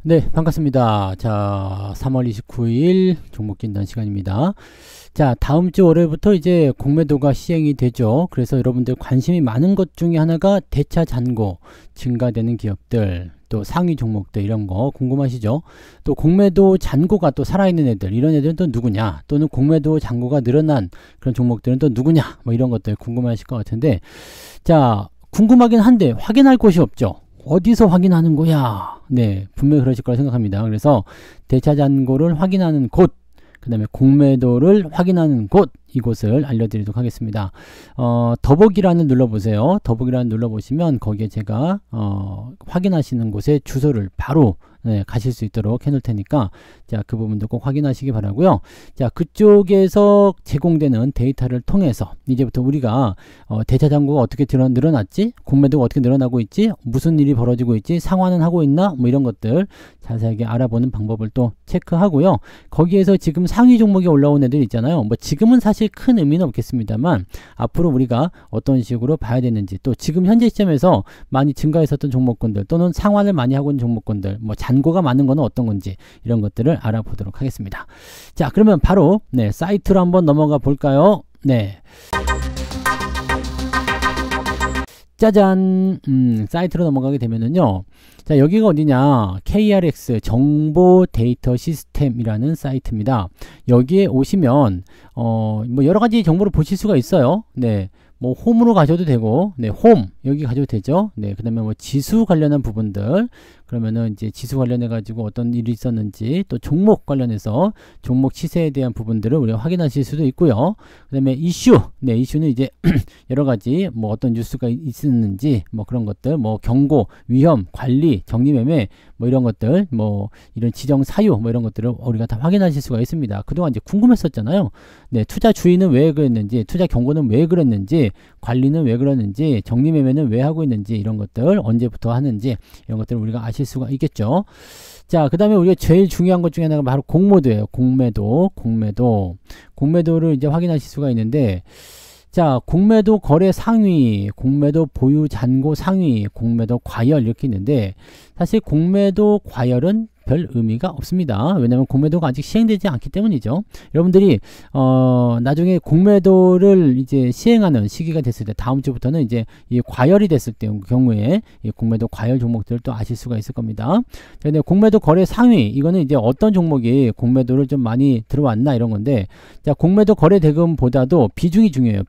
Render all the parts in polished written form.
네, 반갑습니다. 자, 3월 29일 종목 진단 시간입니다. 자, 다음 주 월요일부터 이제 공매도가 시행이 되죠. 그래서 여러분들 관심이 많은 것 중에 하나가 대차 잔고 증가되는 기업들, 또 상위 종목들 이런 거 궁금하시죠? 또 공매도 잔고가 또 살아있는 애들, 이런 애들은 또 누구냐? 또는 공매도 잔고가 늘어난 그런 종목들은 또 누구냐? 뭐 이런 것들 궁금하실 것 같은데, 자, 궁금하긴 한데 확인할 곳이 없죠. 어디서 확인하는 거야? 네, 분명히 그러실 거라 생각합니다. 그래서 대차 잔고를 확인하는 곳, 그 다음에 공매도를 확인하는 곳, 이곳을 알려드리도록 하겠습니다. 더보기란을 눌러보세요. 더보기란 눌러보시면 거기에 제가 확인하시는 곳의 주소를 바로 가실 수 있도록 해놓을 테니까, 자, 그 부분도 꼭 확인하시기 바라고요. 자, 그쪽에서 제공되는 데이터를 통해서 이제부터 우리가 대차 잔고가 어떻게 늘어났지, 공매도가 어떻게 늘어나고 있지, 무슨 일이 벌어지고 있지, 상환은 하고 있나, 뭐 이런 것들 자세하게 알아보는 방법을 또 체크하고요. 거기에서 지금 상위 종목에 올라온 애들 있잖아요. 뭐 지금은 사실 큰 의미는 없겠습니다만 앞으로 우리가 어떤 식으로 봐야 되는지, 또 지금 현재 시점에서 많이 증가했었던 종목군들, 또는 상환을 많이 하고 있는 종목군들, 뭐 잔고가 많은 거는 어떤 건지, 이런 것들을 알아보도록 하겠습니다. 자, 그러면 바로 사이트로 한번 넘어가 볼까요? 네. 짜잔, 사이트로 넘어가게 되면은요, 자, 여기가 어디냐, KRX 정보 데이터 시스템이라는 사이트입니다. 여기에 오시면 뭐 여러가지 정보를 보실 수가 있어요. 네, 뭐 홈으로 가셔도 되고, 네, 홈 여기 가셔도 되죠. 네, 그 다음에 뭐 지수 관련한 부분들, 그러면은 이제 지수 관련해 가지고 어떤 일이 있었는지, 또 종목 관련해서 종목 시세에 대한 부분들을 우리가 확인하실 수도 있고요. 그 다음에 이슈, 네, 이슈는 이제 여러 가지 뭐 어떤 뉴스가 있었는지, 뭐 그런 것들, 뭐 경고, 위험, 관리, 정리매매, 뭐 이런 것들, 뭐 이런 지정 사유, 뭐 이런 것들을 우리가 다 확인하실 수가 있습니다. 그동안 이제 궁금했었잖아요. 네, 투자 주의는 왜 그랬는지, 투자 경고는 왜 그랬는지, 관리는 왜 그랬는지, 정리매매는 왜 하고 있는지, 이런 것들 언제부터 하는지, 이런 것들을 우리가 아실 수가 있겠죠. 자, 그 다음에 우리가 제일 중요한 것 중에 하나가 바로 공매도예요. 공매도를 이제 확인하실 수가 있는데, 자, 공매도 거래 상위, 공매도 보유 잔고 상위, 공매도 과열, 이렇게 있는데, 사실 공매도 과열은 별 의미가 없습니다. 왜냐하면 공매도가 아직 시행되지 않기 때문이죠. 여러분들이 나중에 공매도를 이제 시행하는 시기가 됐을 때, 다음 주부터는 이제 이 과열이 됐을 때 경우에 이 공매도 과열 종목들을 또 아실 수가 있을 겁니다. 근데 공매도 거래 상위, 이거는 이제 어떤 종목이 공매도를 좀 많이 들어왔나, 이런 건데, 자, 공매도 거래 대금보다도 비중이 중요해요.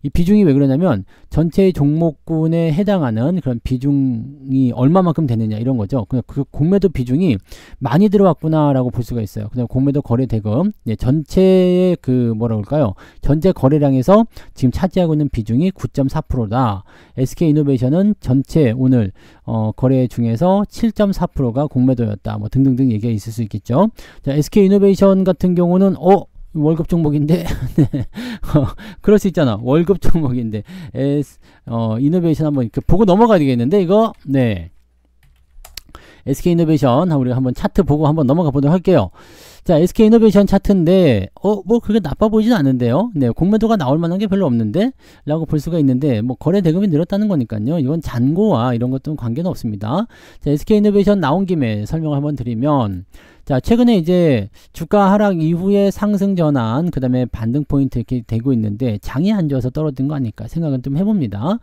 이 비중이 왜 그러냐면 전체 종목군에 해당하는 그런 비중이 얼마만큼 되느냐, 이런 거죠. 그 공매도 비중이 많이 들어왔구나 라고 볼 수가 있어요. 그다음 공매도 거래 대금, 전체의 그 뭐라 그럴까요, 전체 거래량에서 지금 차지하고 있는 비중이 9.4%다. SK이노베이션은 전체 오늘 거래 중에서 7.4%가 공매도였다. 뭐 등등등 얘기가 있을 수 있겠죠. 자, SK이노베이션 같은 경우는 월급 종목인데 그럴 수 있잖아. 월급 종목인데 이노베이션 한번 이렇게 보고 넘어가야 되겠는데, 이거. 네, SK이노베이션 우리가 한번 차트 보고 한번 넘어가 보도록 할게요. 자, SK이노베이션 차트인데 뭐 그게 나빠 보이진 않는데요. 네, 공매도가 나올 만한 게 별로 없는데 라고 볼 수가 있는데, 뭐 거래 대금이 늘었다는 거니까요. 이건 잔고와 이런 것들은 관계는 없습니다. 자, SK이노베이션 나온 김에 설명을 한번 드리면, 자, 최근에 이제 주가 하락 이후에 상승 전환, 그 다음에 반등 포인트 이렇게 되고 있는데, 장이 안 좋아서 떨어진 거 아닐까 생각은 좀 해봅니다.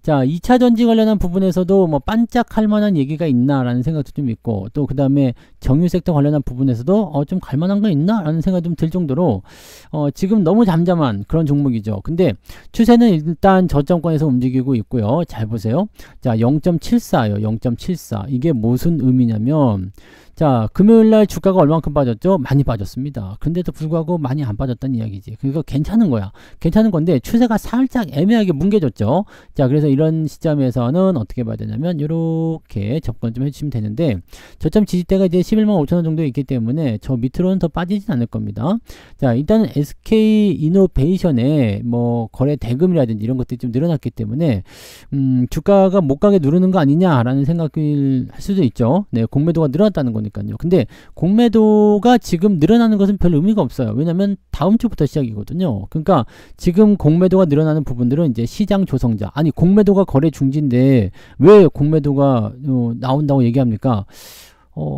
자, 2차 전지 관련한 부분에서도 뭐 반짝할 만한 얘기가 있나라는 생각도 좀 있고, 또 그 다음에 정유 섹터 관련한 부분에서도 좀 갈만한 거 있나라는 생각이 좀 들 정도로 지금 너무 잠잠한 그런 종목이죠. 근데 추세는 일단 저점권에서 움직이고 있고요. 잘 보세요. 자, 0.74요. 0.74. 이게 무슨 의미냐면, 자, 금요일날 주가가 얼만큼 빠졌죠? 많이 빠졌습니다. 근데도 불구하고 많이 안 빠졌다는 이야기지. 그러니까 괜찮은 거야. 괜찮은 건데 추세가 살짝 애매하게 뭉개졌죠. 자, 그래서 이런 시점에서는 어떻게 봐야 되냐면 이렇게 접근 좀 해주시면 되는데, 저점 지지대가 이제 11만 5천원 정도 있기 때문에 저 밑으로는 더 빠지진 않을 겁니다. 자, 일단은 SK이노베이션의 뭐 거래 대금이라든지 이런 것들이 좀 늘어났기 때문에 주가가 못 가게 누르는 거 아니냐라는 생각을 할 수도 있죠. 네, 공매도가 늘어났다는 거니까요. 근데 공매도가 지금 늘어나는 것은 별 의미가 없어요. 왜냐면 다음 주부터 시작이거든요. 그러니까 지금 공매도가 늘어나는 부분들은 이제 시장 조성자, 아니 공매도가 거래 중지인데 왜 공매도가 나온다고 얘기합니까?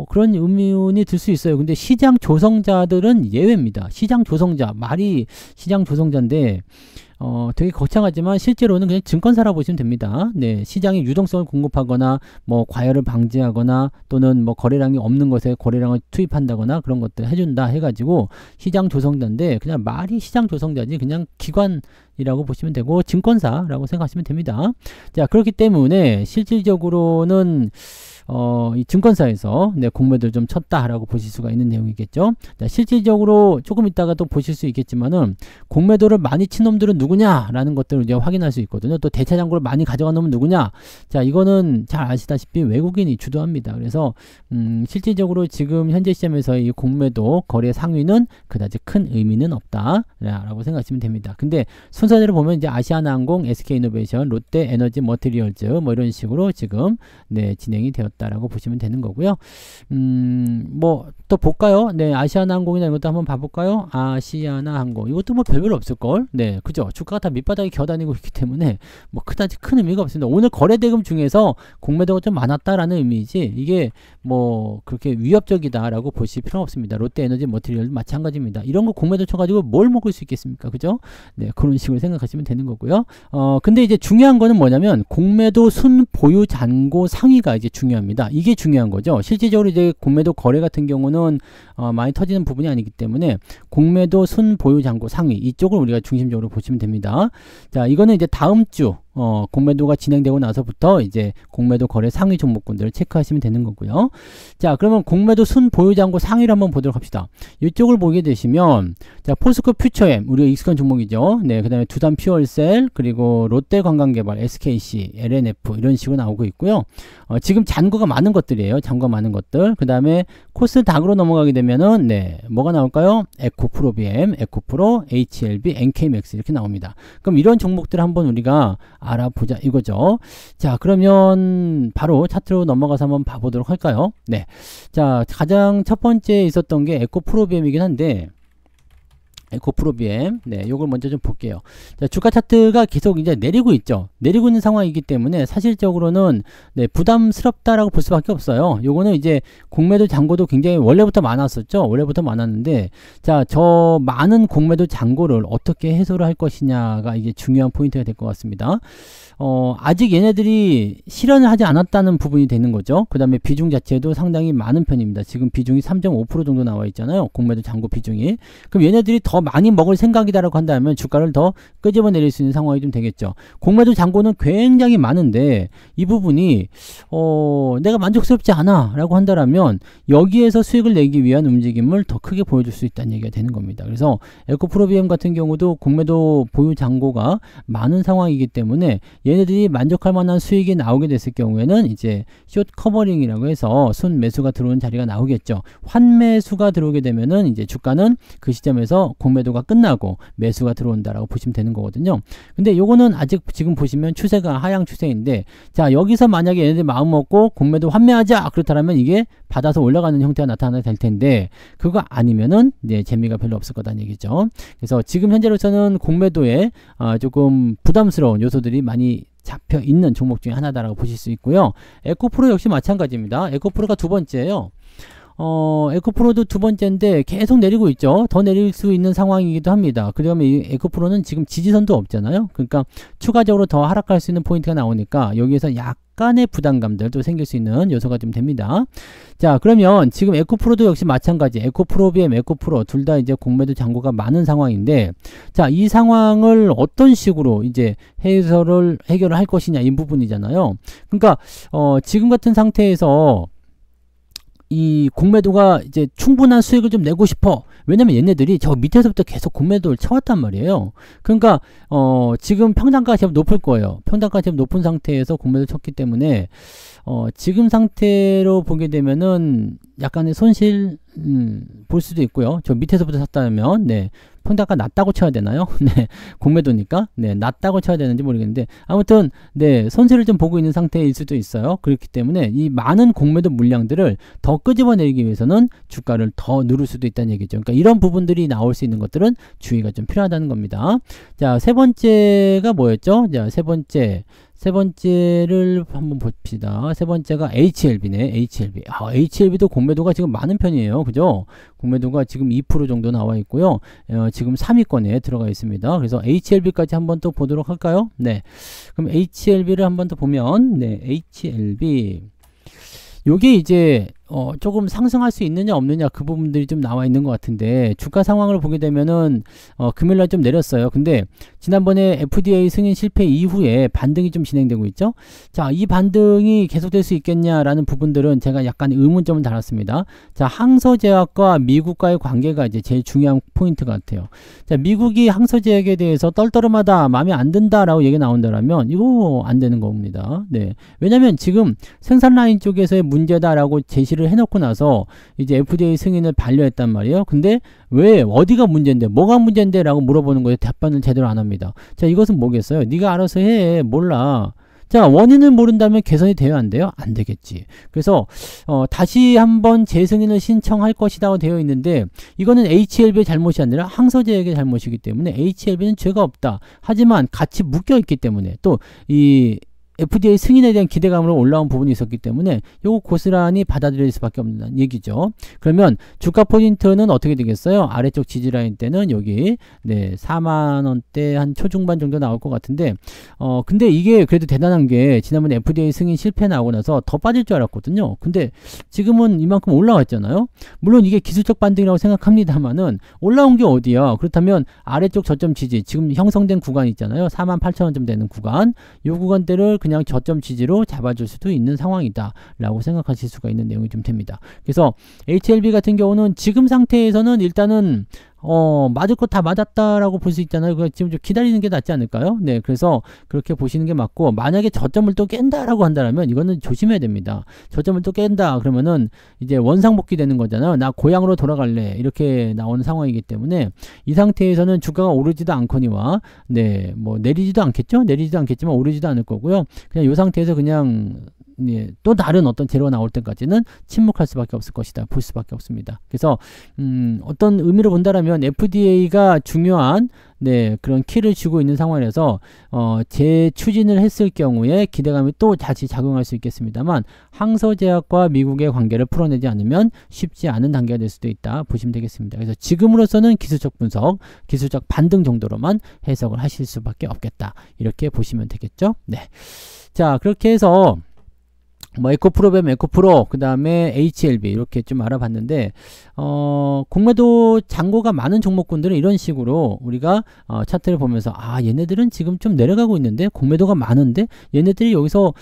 그런 의문이 들 수 있어요. 근데 시장 조성자들은 예외입니다. 시장 조성자, 말이 시장 조성자인데 되게 거창하지만 실제로는 그냥 증권사라고 보시면 됩니다. 네, 시장에 유동성을 공급하거나 뭐 과열을 방지하거나 또는 뭐 거래량이 없는 것에 거래량을 투입한다거나 그런 것들 해준다 해가지고 시장 조성자인데 그냥 말이 시장 조성자지 그냥 기관이라고 보시면 되고 증권사라고 생각하시면 됩니다. 자, 그렇기 때문에 실질적으로는 이 증권사에서 공매도를 좀 쳤다라고 보실 수가 있는 내용이겠죠. 자, 실질적으로 조금 이따가 또 보실 수 있겠지만은 공매도를 많이 친 놈들은 누구냐라는 것들을 이제 확인할 수 있거든요. 또 대차 잔고를 많이 가져간 놈은 누구냐? 자, 이거는 잘 아시다시피 외국인이 주도합니다. 그래서 실질적으로 지금 현재 시점에서 이 공매도 거래 상위는 그다지 큰 의미는 없다라고 생각하시면 됩니다. 근데 순서대로 보면 이제 아시아나항공, SK이노베이션, 롯데에너지 머티리얼즈 뭐 이런 식으로 지금 진행이 되었다라고 보시면 되는 거고요. 뭐 또 볼까요? 네, 아시아나항공이나 이것도 한번 봐볼까요? 아시아나항공 이것도 뭐 별별 없을걸? 네, 그죠? 주가가 다 밑바닥에 기어다니고 있기 때문에 뭐 그다지 큰 의미가 없습니다. 오늘 거래대금 중에서 공매도가 좀 많았다라는 의미이지 이게 뭐 그렇게 위협적이다라고 보실 필요는 없습니다. 롯데에너지 머티리얼도 마찬가지입니다. 이런 거 공매도 쳐가지고 뭘 먹을 수 있겠습니까? 그죠? 네, 그런 식으로 생각하시면 되는 거고요. 근데 이제 중요한 거는 뭐냐면 공매도 순 보유 잔고 상위가 이제 중요합니다. 이게 중요한 거죠. 실질적으로 이제 공매도 거래 같은 경우는 많이 터지는 부분이 아니기 때문에 공매도 순 보유 잔고 상위 이쪽을 우리가 중심적으로 보시면 됩니다. 자, 이거는 이제 다음 주 공매도가 진행되고 나서부터 이제 공매도 거래 상위 종목군들을 체크하시면 되는 거고요. 자, 그러면 공매도 순 보유잔고 상위를 한번 보도록 합시다. 이쪽을 보게 되시면 자, 포스코 퓨처엠 우리가 익숙한 종목이죠. 네, 그 다음에 두산 퓨얼셀 그리고 롯데관광개발, SKC, LNF 이런 식으로 나오고 있고요. 지금 잔고가 많은 것들이에요. 잔고가 많은 것들. 그 다음에 코스닥으로 넘어가게 되면은 뭐가 나올까요? 에코프로비엠, 에코프로, HLB, NK맥스 이렇게 나옵니다. 그럼 이런 종목들 한번 우리가 알아보자 이거죠. 자, 그러면 바로 차트로 넘어가서 한번 봐보도록 할까요? 네. 자, 가장 첫 번째 있었던 게 에코프로비엠이긴 한데 에코프로비엠. 네, 요걸 먼저 좀 볼게요. 자, 주가 차트가 계속 이제 내리고 있죠. 내리고 있는 상황이기 때문에 사실적으로는 부담스럽다라고 볼 수밖에 없어요. 요거는 이제 공매도 잔고도 굉장히 원래부터 많았었죠. 원래부터 많았는데 자, 저 많은 공매도 잔고를 어떻게 해소를 할 것이냐가 이게 중요한 포인트가 될 것 같습니다. 아직 얘네들이 실현을 하지 않았다는 부분이 되는 거죠. 그 다음에 비중 자체도 상당히 많은 편입니다. 지금 비중이 3.5% 정도 나와 있잖아요. 공매도 잔고 비중이. 그럼 얘네들이 더 많이 먹을 생각이다라고 한다면 주가를 더 끄집어 내릴 수 있는 상황이 좀 되겠죠. 공매도 잔고는 굉장히 많은데 이 부분이 내가 만족스럽지 않아 라고 한다면 여기에서 수익을 내기 위한 움직임을 더 크게 보여줄 수 있다는 얘기가 되는 겁니다. 그래서 에코프로비엠 같은 경우도 공매도 보유 잔고가 많은 상황이기 때문에 얘네들이 만족할 만한 수익이 나오게 됐을 경우에는 이제 숏 커버링이라고 해서 순 매수가 들어오는 자리가 나오겠죠. 환매수가 들어오게 되면은 이제 주가는 그 시점에서 공매도가 끝나고 매수가 들어온다라고 보시면 되는 거거든요. 근데 요거는 아직 지금 보시면 추세가 하향 추세인데 자, 여기서 만약에 얘네들이 마음 먹고 공매도 환매하자 그렇다면 이게 받아서 올라가는 형태가 나타나야 될 텐데 그거 아니면은 이제 재미가 별로 없을 거다는 얘기죠. 그래서 지금 현재로서는 공매도에 조금 부담스러운 요소들이 많이 잡혀 있는 종목 중에 하나다라고 보실 수 있고요. 에코프로 역시 마찬가지입니다. 에코프로가 두 번째예요. 에코프로도 두 번째인데 계속 내리고 있죠. 더 내릴 수 있는 상황이기도 합니다. 그러면 이 에코프로는 지금 지지선도 없잖아요. 그러니까 추가적으로 더 하락할 수 있는 포인트가 나오니까 여기에서 약간의 부담감들도 생길 수 있는 요소가 좀 됩니다. 자, 그러면 지금 에코프로도 역시 마찬가지. 에코프로비엠, 에코프로 둘 다 이제 공매도 잔고가 많은 상황인데 자, 이 상황을 어떤 식으로 이제 해결을 할 것이냐 이 부분이잖아요. 그러니까 지금 같은 상태에서 이 공매도가 이제 충분한 수익을 좀 내고 싶어. 왜냐면 얘네들이 저 밑에서부터 계속 공매도를 쳐왔단 말이에요. 그러니까 지금 평단가가 제법 높을 거예요. 평단가가 제법 높은 상태에서 공매도를 쳤기 때문에 지금 상태로 보게 되면은 약간의 손실 볼 수도 있고요. 저 밑에서부터 샀다면 평단가 낮다고 쳐야 되나요? 공매도니까 낮다고 쳐야 되는지 모르겠는데 아무튼 손실을 좀 보고 있는 상태일 수도 있어요. 그렇기 때문에 이 많은 공매도 물량들을 더 끄집어내기 위해서는 주가를 더 누를 수도 있다는 얘기죠. 그러니까 이런 부분들이 나올 수 있는 것들은 주의가 좀 필요하다는 겁니다. 자, 세 번째가 뭐였죠? 자, 세 번째 세 번째를 한번 봅시다. 세 번째가 HLB네. HLB. HLB도 공매도가 지금 많은 편이에요. 그죠? 공매도가 지금 2% 정도 나와 있고요. 지금 3위권에 들어가 있습니다. 그래서 HLB까지 한번 또 보도록 할까요? 네. 그럼 HLB를 한번 더 보면, 네, HLB. 요게 이제 조금 상승할 수 있느냐 없느냐 그 부분들이 좀 나와 있는 것 같은데, 주가 상황을 보게 되면은 금요일날 좀 내렸어요. 근데 지난번에 FDA 승인 실패 이후에 반등이 좀 진행되고 있죠. 자, 이 반등이 계속될 수 있겠냐라는 부분들은 제가 약간 의문점을 달았습니다. 자, 항서제약과 미국과의 관계가 이제 제일 중요한 포인트 같아요. 자, 미국이 항서제약에 대해서 떨떠름하다, 마음에 안 든다라고 얘기 나온다라면 이거 안 되는 겁니다. 네, 왜냐면 지금 생산 라인 쪽에서의 문제다라고 제시를 해놓고 나서 이제 FDA 승인을 반려했단 말이에요. 근데 왜, 어디가 문제인데, 뭐가 문제인데 라고 물어보는 거에 답변을 제대로 안 합니다. 자, 이것은 뭐겠어요? 네가 알아서 해. 몰라. 자, 원인을 모른다면 개선이 돼야 안 돼요? 안 되겠지. 그래서 다시 한번 재승인을 신청할 것이라고 되어 있는데, 이거는 HLB의 잘못이 아니라 항서제약의 잘못이기 때문에 HLB는 죄가 없다. 하지만 같이 묶여 있기 때문에, 또 이 FDA 승인에 대한 기대감으로 올라온 부분이 있었기 때문에 요거 고스란히 받아들일 수밖에 없는 얘기죠. 그러면 주가 포인트는 어떻게 되겠어요? 아래쪽 지지라인 때는 여기, 네, 4만원대 한 초중반 정도 나올 것 같은데, 근데 이게 그래도 대단한 게 지난번에 FDA 승인 실패 나오고 나서 더 빠질 줄 알았거든요. 근데 지금은 이만큼 올라왔잖아요. 물론 이게 기술적 반등이라고 생각합니다만은 올라온 게 어디야? 그렇다면 아래쪽 저점 지지, 지금 형성된 구간 있잖아요. 48,000원쯤 되는 구간, 요 구간대를 그냥 저점 지지로 잡아줄 수도 있는 상황이다 라고 생각하실 수가 있는 내용이 좀 됩니다. 그래서 HLB 같은 경우는 지금 상태에서는 일단은 맞을 거 다 맞았다라고 볼 수 있잖아요. 지금 좀 기다리는 게 낫지 않을까요? 네, 그래서 그렇게 보시는 게 맞고, 만약에 저점을 또 깬다라고 한다면 이거는 조심해야 됩니다. 저점을 또 깬다 그러면은 이제 원상복귀 되는 거잖아요. 나 고향으로 돌아갈래, 이렇게 나오는 상황이기 때문에 이 상태에서는 주가가 오르지도 않거니와, 네, 뭐 내리지도 않겠죠. 내리지도 않겠지만 오르지도 않을 거고요. 그냥 이 상태에서 그냥, 예, 또 다른 어떤 재료가 나올 때까지는 침묵할 수밖에 없을 것이다, 볼 수밖에 없습니다. 그래서 어떤 의미로 본다라면 FDA가 중요한, 네, 그런 키를 쥐고 있는 상황에서 재추진을 했을 경우에 기대감이 또 다시 작용할 수 있겠습니다만, 항서제약과 미국의 관계를 풀어내지 않으면 쉽지 않은 단계가 될 수도 있다 보시면 되겠습니다. 그래서 지금으로서는 기술적 분석, 기술적 반등 정도로만 해석을 하실 수밖에 없겠다, 이렇게 보시면 되겠죠. 네, 자, 그렇게 해서 뭐 에코프로뱀, 에코프로, 그 다음에 HLB 이렇게 좀 알아봤는데, 공매도 잔고가 많은 종목군들은 이런 식으로 우리가 차트를 보면서, 얘네들은 지금 좀 내려가고 있는데 공매도가 많은데 얘네들이 여기서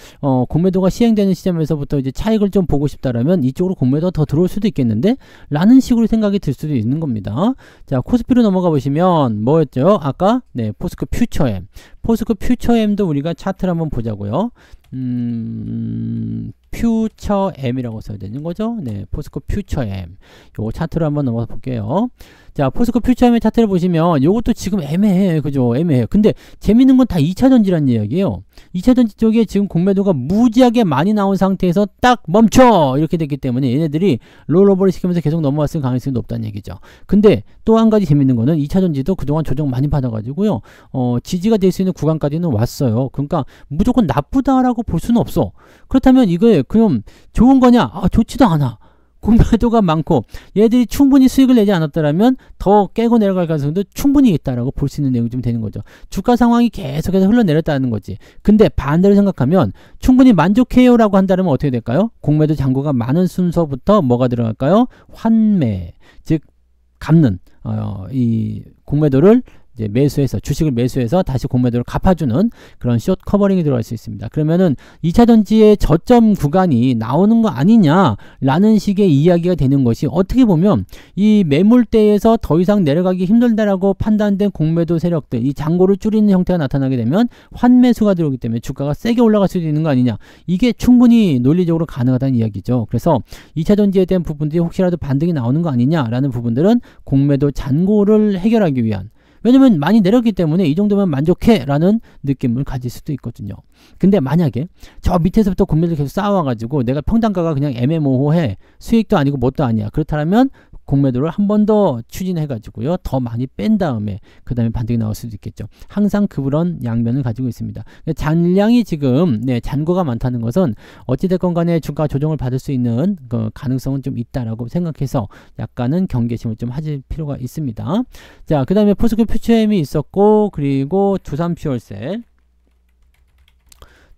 공매도가 시행되는 시점에서부터 이제 차익을 좀 보고 싶다라면 이쪽으로 공매도가 더 들어올 수도 있겠는데 라는 식으로 생각이 들 수도 있는 겁니다. 자, 코스피로 넘어가 보시면 뭐였죠? 아까, 네, 포스코 퓨처엠. 포스코 퓨처엠도 우리가 차트를 한번 보자고요. 퓨처엠이라고 써야 되는 거죠. 네, 포스코 퓨처엠. 요 차트로 한번 넘어가 볼게요. 자, 포스코 퓨처엠의 차트를 보시면 요것도 지금 애매해. 그죠? 애매해요. 근데 재밌는 건 다 2차전지란 이야기예요. 2차전지 쪽에 지금 공매도가 무지하게 많이 나온 상태에서 딱 멈춰! 이렇게 됐기 때문에 얘네들이 롤오버를 시키면서 계속 넘어왔을 가능성이 높다는 얘기죠. 근데 또 한 가지 재밌는 거는 2차전지도 그동안 조정 많이 받아가지고요. 지지가 될 수 있는 구간까지는 왔어요. 그러니까 무조건 나쁘다라고 볼 수는 없어. 그렇다면 이거 그럼 좋은 거냐? 좋지도 않아. 공매도가 많고 얘들이 충분히 수익을 내지 않았다면 더 깨고 내려갈 가능성도 충분히 있다라고 볼 수 있는 내용이 좀 되는 거죠. 주가 상황이 계속해서 흘러내렸다는 거지. 근데 반대로 생각하면 충분히 만족해요 라고 한다면 어떻게 될까요? 공매도 잔고가 많은 순서부터 뭐가 들어갈까요? 환매, 즉 갚는, 이 공매도를 이제 매수해서, 주식을 매수해서 다시 공매도를 갚아주는 그런 숏 커버링이 들어갈 수 있습니다. 그러면은 2차전지의 저점 구간이 나오는 거 아니냐라는 식의 이야기가 되는 것이, 어떻게 보면 이 매물대에서 더 이상 내려가기 힘들다라고 판단된 공매도 세력들, 이 잔고를 줄이는 형태가 나타나게 되면 환매수가 들어오기 때문에 주가가 세게 올라갈 수도 있는 거 아니냐, 이게 충분히 논리적으로 가능하다는 이야기죠. 그래서 2차전지에 대한 부분들이 혹시라도 반등이 나오는 거 아니냐라는 부분들은 공매도 잔고를 해결하기 위한, 왜냐면 많이 내렸기 때문에 이 정도면 만족해 라는 느낌을 가질 수도 있거든요. 근데 만약에 저 밑에서부터 공매도 계속 쌓아와가지고 내가 평단가가 그냥 애매모호해, 수익도 아니고 뭣도 아니야, 그렇다면 공매도를 한 번 더 추진해가지고요, 더 많이 뺀 다음에 그 다음에 반등이 나올 수도 있겠죠. 항상 그런 양면을 가지고 있습니다. 잔량이 지금 잔고가 많다는 것은 어찌됐건 간에 주가 조정을 받을 수 있는 그 가능성은 좀 있다라고 생각해서 약간은 경계심을 좀 하실 필요가 있습니다. 자, 그 다음에 포스코 퓨처엠이 있었고, 그리고 두산 퓨얼셀,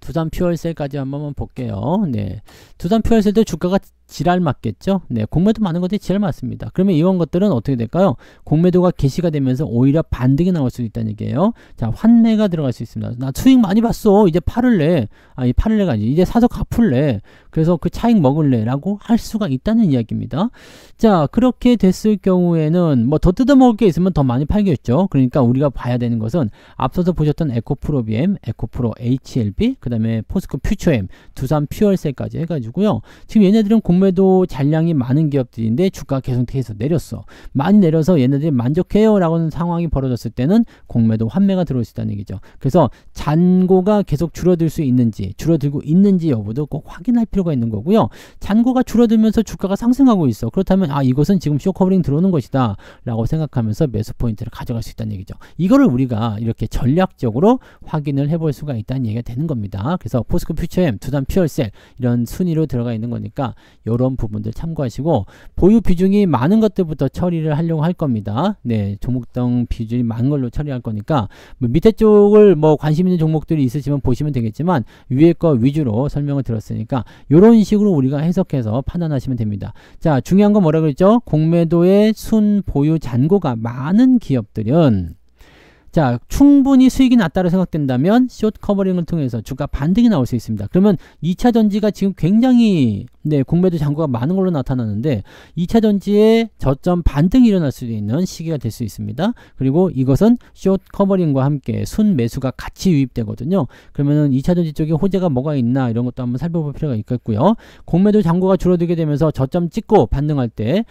두산 퓨얼셀까지 한번 볼게요. 네, 두산 퓨얼셀도 주가가 지랄 맞겠죠. 네, 공매도 많은 것들이 지랄 맞습니다. 그러면 이런 것들은 어떻게 될까요? 공매도가 개시가 되면서 오히려 반등이 나올 수도 있다는 얘기예요. 자, 환매가 들어갈 수 있습니다. 나 수익 많이 봤어, 이제 팔을래, 아니 팔을래가 아니지, 이제 사서 갚을래, 그래서 그 차익 먹을래 라고 할 수가 있다는 이야기입니다. 자, 그렇게 됐을 경우에는 뭐 더 뜯어먹을 게 있으면 더 많이 팔겠죠. 그러니까 우리가 봐야 되는 것은 앞서서 보셨던 에코프로 BM, 에코프로 HLB, 그 다음에 포스코 퓨처엠, 두산 퓨얼셀까지 해가지고요, 지금 얘네들은 공매도 잔량이 많은 기업들인데 주가가 계속해서 내렸어. 많이 내려서 얘네들이 만족해요 라고 하는 상황이 벌어졌을 때는 공매도 환매가 들어올 수 있다는 얘기죠. 그래서 잔고가 계속 줄어들 수 있는지, 줄어들고 있는지 여부도 꼭 확인할 필요가 있는 거고요. 잔고가 줄어들면서 주가가 상승하고 있어. 그렇다면 아, 이것은 지금 쇼커버링 들어오는 것이다 라고 생각하면서 매수 포인트를 가져갈 수 있다는 얘기죠. 이거를 우리가 이렇게 전략적으로 확인을 해볼 수가 있다는 얘기가 되는 겁니다. 그래서 포스코 퓨처엠, 두산 퓨얼셀 이런 순위로 들어가 있는 거니까 이런 부분들 참고하시고, 보유 비중이 많은 것들부터 처리를 하려고 할 겁니다. 네, 종목당 비중이 많은 걸로 처리할 거니까 뭐 밑에 쪽을 뭐 관심 있는 종목들이 있으시면 보시면 되겠지만 위에 거 위주로 설명을 드렸으니까 이런 식으로 우리가 해석해서 판단하시면 됩니다. 자, 중요한 건 뭐라 그랬죠? 공매도의 순 보유 잔고가 많은 기업들은, 자, 충분히 수익이 낮다고 생각된다면 숏 커버링을 통해서 주가 반등이 나올 수 있습니다. 그러면 2차 전지가 지금 굉장히 공매도 잔고가 많은 걸로 나타나는데 2차 전지의 저점 반등이 일어날 수도 있는 시기가 될 수 있습니다. 그리고 이것은 숏 커버링과 함께 순 매수가 같이 유입되거든요. 그러면은 2차 전지 쪽에 호재가 뭐가 있나 이런 것도 한번 살펴볼 필요가 있겠고요. 공매도 잔고가 줄어들게 되면서 저점 찍고 반등할 때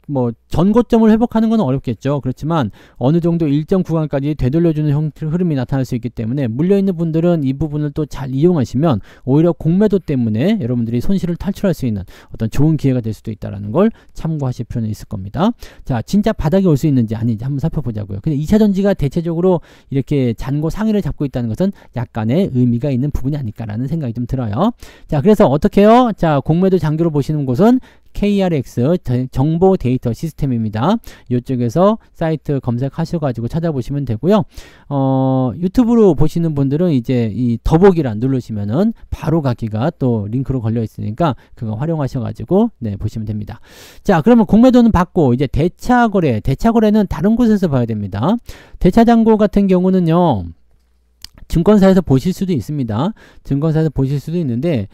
뭐 전고점을 회복하는 건 어렵겠죠. 그렇지만 어느 정도 일정 구간까지 되돌려주는 흐름이 나타날 수 있기 때문에 물려있는 분들은 이 부분을 또 잘 이용하시면 오히려 공매도 때문에 여러분들이 손실을 탈출할 수 있는 어떤 좋은 기회가 될 수도 있다는 걸 참고하실 필요는 있을 겁니다. 자, 진짜 바닥이 올 수 있는지 아닌지 한번 살펴보자고요. 근데 2차 전지가 대체적으로 이렇게 잔고 상위를 잡고 있다는 것은 약간의 의미가 있는 부분이 아닐까라는 생각이 좀 들어요. 자, 그래서 어떻게 해요? 자, 공매도 장기로 보시는 곳은 KRX 정보 데이터 시스템입니다. 이쪽에서 사이트 검색하셔가지고 찾아보시면 되고요. 유튜브로 보시는 분들은 이제 이 더보기란 누르시면은 바로 가기가 또 링크로 걸려 있으니까 그거 활용하셔가지고 보시면 됩니다. 자, 그러면 공매도는 받고 이제 대차거래, 대차거래는 다른 곳에서 봐야 됩니다. 대차잔고 같은 경우는요, 증권사에서 보실 수도 있습니다. 증권사에서 보실 수도 있는데,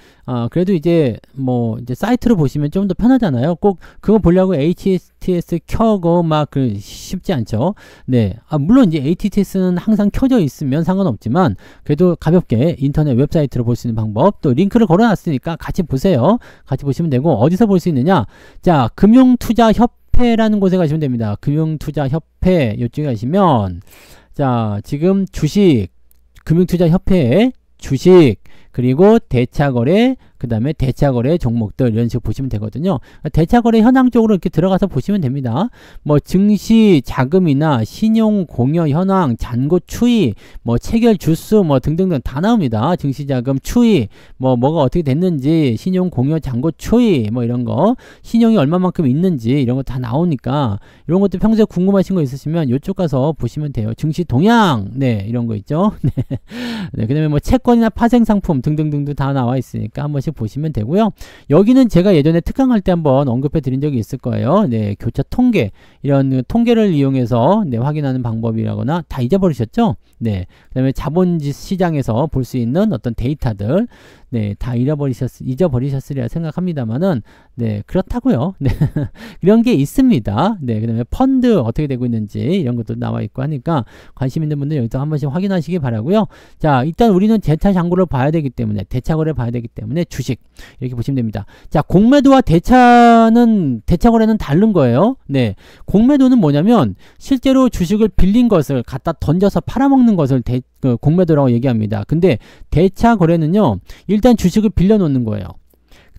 그래도 이제 뭐 이제 사이트로 보시면 좀 더 편하잖아요. 꼭 그거 보려고 HTS 켜고 막 쉽지 않죠. 네, 물론 이제 HTS는 항상 켜져 있으면 상관없지만 그래도 가볍게 인터넷 웹사이트로 볼 수 있는 방법, 또 링크를 걸어놨으니까 같이 보세요. 같이 보시면 되고, 어디서 볼 수 있느냐? 자, 금융투자협회라는 곳에 가시면 됩니다. 금융투자협회 이쪽에 가시면, 자, 지금 주식, 금융투자협회의 주식, 그리고 대차거래, 그 다음에 대차거래 종목들 이런 식으로 보시면 되거든요. 대차거래 현황 쪽으로 이렇게 들어가서 보시면 됩니다. 뭐 증시 자금이나 신용 공여 현황, 잔고 추이, 뭐 체결 주수 뭐 등등등 다 나옵니다. 증시 자금 추이, 뭐가 어떻게 됐는지, 신용 공여 잔고 추이 뭐 이런 거, 신용이 얼마만큼 있는지 이런 거 다 나오니까 이런 것도 평소에 궁금하신 거 있으시면 이쪽 가서 보시면 돼요. 증시 동향, 이런 거 있죠. 그 다음에 뭐 채권이나 파생 상품 등등등도 다 나와 있으니까 한 번씩 보시면 되고요. 여기는 제가 예전에 특강할 때 한번 언급해 드린 적이 있을 거예요. 교차 통계, 이런 통계를 이용해서 확인하는 방법이라거나 다 잊어버리셨죠? 그 다음에 자본시장에서 볼 수 있는 어떤 데이터들, 네, 다 잊어버리셨으리라 생각합니다만은, 네, 그렇다고요. 네, 이런 게 있습니다. 네, 그 다음에 펀드 어떻게 되고 있는지 이런 것도 나와 있고 하니까 관심 있는 분들 여기서 한 번씩 확인하시기 바라고요. 자, 일단 우리는 대차 잔고를 봐야 되기 때문에, 대차거래 봐야 되기 때문에 주식 이렇게 보시면 됩니다. 자, 공매도와 대차거래는 다른 거예요. 네, 공매도는 뭐냐면 실제로 주식을 빌린 것을 갖다 던져서 팔아먹는 것을 공매도라고 얘기합니다. 근데 대차거래는요, 일단 주식을 빌려놓는 거예요.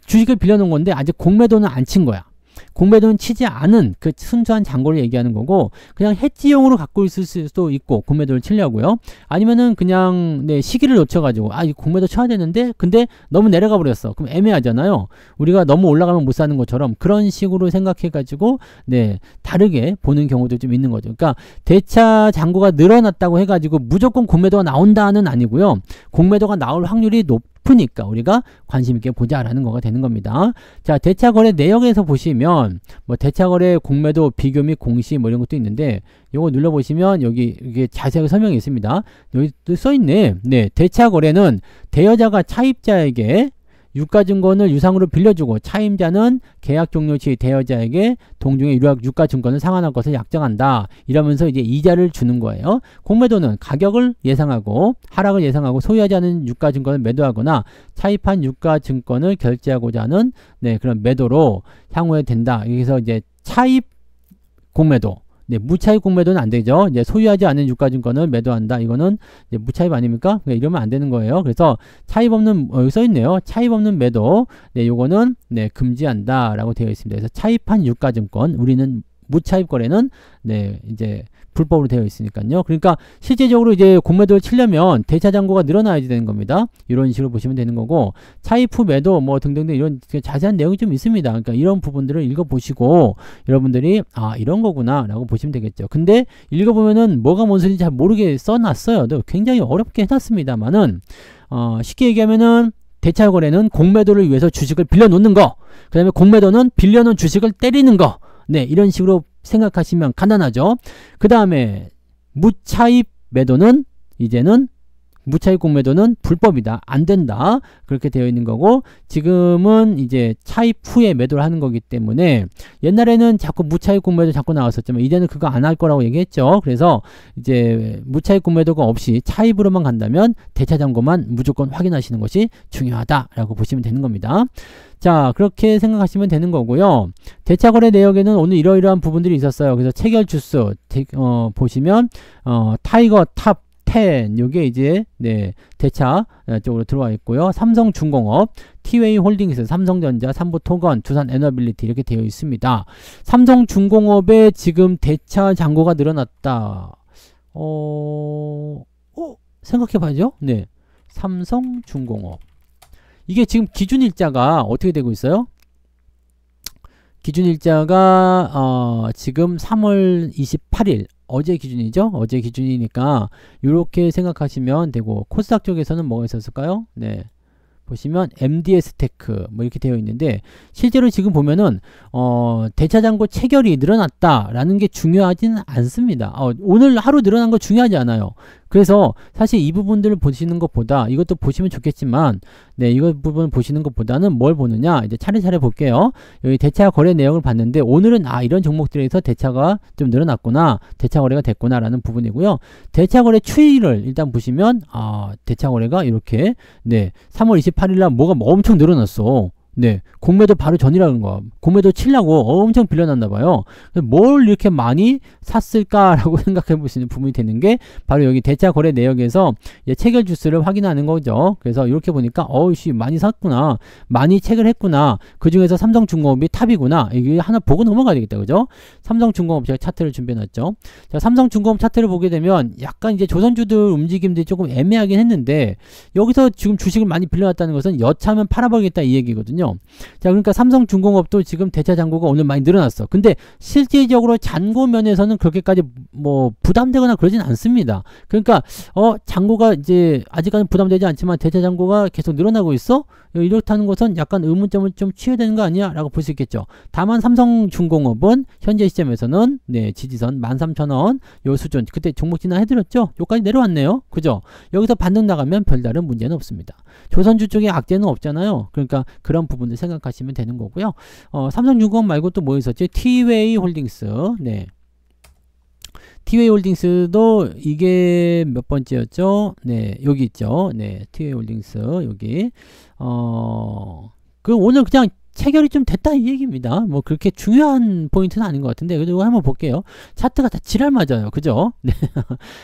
주식을 빌려놓은 건데 아직 공매도는 안 친 거야. 공매도는 치지 않은 그 순수한 잔고를 얘기하는 거고, 그냥 해지용으로 갖고 있을 수도 있고 공매도를 치려고요. 아니면은 그냥 네, 시기를 놓쳐가지고 이 공매도 쳐야 되는데 근데 너무 내려가 버렸어. 그럼 애매하잖아요. 우리가 너무 올라가면 못 사는 것처럼 그런 식으로 생각해가지고 네, 다르게 보는 경우도 좀 있는 거죠. 그러니까 대차 잔고가 늘어났다고 해가지고 무조건 공매도가 나온다는 아니고요. 공매도가 나올 확률이 높으니까 우리가 관심 있게 보자라는 거가 되는 겁니다. 자, 대차거래 내역에서 보시면 뭐 대차거래 공매도 비교 및 공시 뭐 이런 것도 있는데, 요거 눌러보시면 여기 이게 자세하게 설명이 있습니다. 여기 또 써있네. 네, 대차거래는 대여자가 차입자에게 유가증권을 유상으로 빌려주고 차임자는 계약 종료 시 대여자에게 동중의 유가증권을 상환할 것을 약정한다. 이러면서 이제 이자를 주는 거예요. 공매도는 가격을 예상하고 하락을 예상하고 소유하지 않은 유가증권을 매도하거나 차입한 유가증권을 결제하고자 하는 네, 그런 매도로 향후에 된다. 여기서 이제 차입 공매도. 네, 무차입 공매도는 안 되죠. 이제 소유하지 않은 유가증권을 매도한다. 이거는 이제 무차입 아닙니까? 이러면 안 되는 거예요. 그래서 차입 없는, 여기 써 있네요. 차입 없는 매도. 네, 요거는 네, 금지한다. 라고 되어 있습니다. 그래서 차입한 유가증권, 우리는 무차입 거래는 네, 이제 불법으로 되어 있으니까요. 그러니까 실제적으로 이제 공매도를 치려면 대차 잔고가 늘어나야지 되는 겁니다. 이런 식으로 보시면 되는 거고, 차입 후 매도 뭐 등등등 이런 자세한 내용이 좀 있습니다. 그러니까 이런 부분들을 읽어보시고 여러분들이 이런 거구나 라고 보시면 되겠죠. 근데 읽어보면은 뭐가 뭔 소리인지 잘 모르게 써놨어요. 굉장히 어렵게 해놨습니다만은 쉽게 얘기하면은 대차 거래는 공매도를 위해서 주식을 빌려놓는 거, 그 다음에 공매도는 빌려놓은 주식을 때리는 거, 네, 이런 식으로 생각하시면 간단하죠. 그 다음에 무차입 매도는 이제는 무차입 공매도는 불법이다. 안 된다. 그렇게 되어 있는 거고, 지금은 이제 차입 후에 매도를 하는 거기 때문에 옛날에는 자꾸 무차입 공매도 자꾸 나왔었지만 이제는 그거 안 할 거라고 얘기했죠. 그래서 이제 무차입 공매도가 없이 차입으로만 간다면 대차 잔고만 무조건 확인하시는 것이 중요하다라고 보시면 되는 겁니다. 자, 그렇게 생각하시면 되는 거고요. 대차거래 내역에는 오늘 이러이러한 부분들이 있었어요. 그래서 체결 주수 보시면 타이거 탑 10 요게 이제 네, 대차 쪽으로 들어와 있고요. 삼성중공업, 티웨이 홀딩스, 삼성전자, 삼부토건, 두산에너빌리티 이렇게 되어 있습니다. 삼성중공업에 지금 대차 잔고가 늘어났다. 생각해 봐야죠. 네, 삼성중공업 이게 지금 기준일자가 어떻게 되고 있어요? 기준일자가 지금 3월 28일 어제 기준이죠. 어제 기준이니까 이렇게 생각하시면 되고, 코스닥 쪽에서는 뭐가 있었을까요? 네, 보시면 MDS 테크 뭐 이렇게 되어 있는데, 실제로 지금 보면은 대차 잔고 체결이 늘어났다라는 게 중요하지는 않습니다. 오늘 하루 늘어난 거 중요하지 않아요. 그래서 사실 이 부분들을 보시는 것보다, 이것도 보시면 좋겠지만 네, 이거 부분 보시는 것보다는 뭘 보느냐, 이제 차례차례 볼게요. 여기 대차 거래 내용을 봤는데 오늘은 이런 종목들에서 대차가 좀 늘어났구나, 대차 거래가 됐구나 라는 부분이고요. 대차 거래 추이를 일단 보시면 대차 거래가 이렇게 네, 3월 28일날 뭐가 엄청 늘어났어. 네, 공매도 바로 전이라는 거. 공매도 치려고 엄청 빌려놨나봐요. 뭘 이렇게 많이 샀을까라고 생각해 보시는 부분이 되는 게 바로 여기 대차 거래 내역에서 체결 주수를 확인하는 거죠. 그래서 이렇게 보니까 많이 샀구나, 많이 체결 했구나, 그 중에서 삼성중공업이 탑이구나, 이게 하나 보고 넘어가야 되겠다, 그죠? 삼성중공업 제가 차트를 준비해놨죠. 자, 삼성중공업 차트를 보게 되면 약간 이제 조선주들 움직임들이 조금 애매하긴 했는데, 여기서 지금 주식을 많이 빌려놨다는 것은 여차하면 팔아버리겠다 이 얘기거든요. 거죠. 자, 그러니까 삼성중공업도 지금 대차 잔고가 오늘 많이 늘어났어. 근데 실질적으로 잔고 면에서는 그렇게까지 뭐 부담되거나 그러진 않습니다. 그러니까 잔고가 이제 아직까지 부담되지 않지만 대차 잔고가 계속 늘어나고 있어? 이렇다는 것은 약간 의문점을 좀 취해야 되는 거 아니야? 라고 볼 수 있겠죠. 다만 삼성중공업은 현재 시점에서는 네, 지지선 13,000원 요 수준, 그때 종목 진단 해드렸죠? 요까지 내려왔네요. 그죠? 여기서 반등 나가면 별다른 문제는 없습니다. 조선주 쪽에 악재는 없잖아요. 그러니까 그런 부분들 생각하시면 되는 거고요. 삼성중공업 말고 또 뭐 있었지? 티웨이 홀딩스. 네. 티웨이 홀딩스도 이게 몇 번째였죠? 네, 여기 있죠. 네, 티웨이 홀딩스 여기. 그 오늘 그냥 체결이 좀 됐다 이 얘기입니다. 뭐 그렇게 중요한 포인트는 아닌 것 같은데 그래도 한번 볼게요. 차트가 다 지랄 맞아요. 그죠? 네.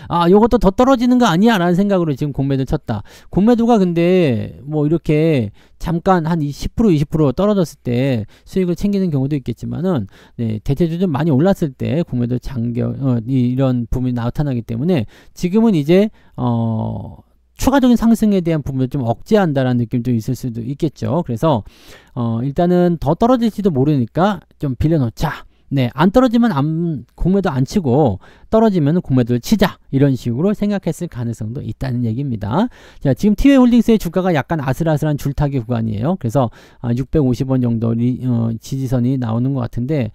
아, 요것도 더 떨어지는 거 아니야? 라는 생각으로 지금 공매도 쳤다. 공매도가 근데 뭐 이렇게 잠깐 한 10% 20% 떨어졌을 때 수익을 챙기는 경우도 있겠지만은 네, 대체적으로 좀 많이 올랐을 때 공매도 이런 부분이 나타나기 때문에 지금은 이제 추가적인 상승에 대한 부분을 좀 억제한다라는 느낌도 있을 수도 있겠죠. 그래서 일단은 더 떨어질지도 모르니까 좀 빌려놓자. 네, 안 떨어지면 공매도 안 치고 떨어지면 공매도를 치자. 이런 식으로 생각했을 가능성도 있다는 얘기입니다. 자, 지금 티웨이 홀딩스의 주가가 약간 아슬아슬한 줄타기 구간이에요. 그래서 650원 정도 지지선이 나오는 것 같은데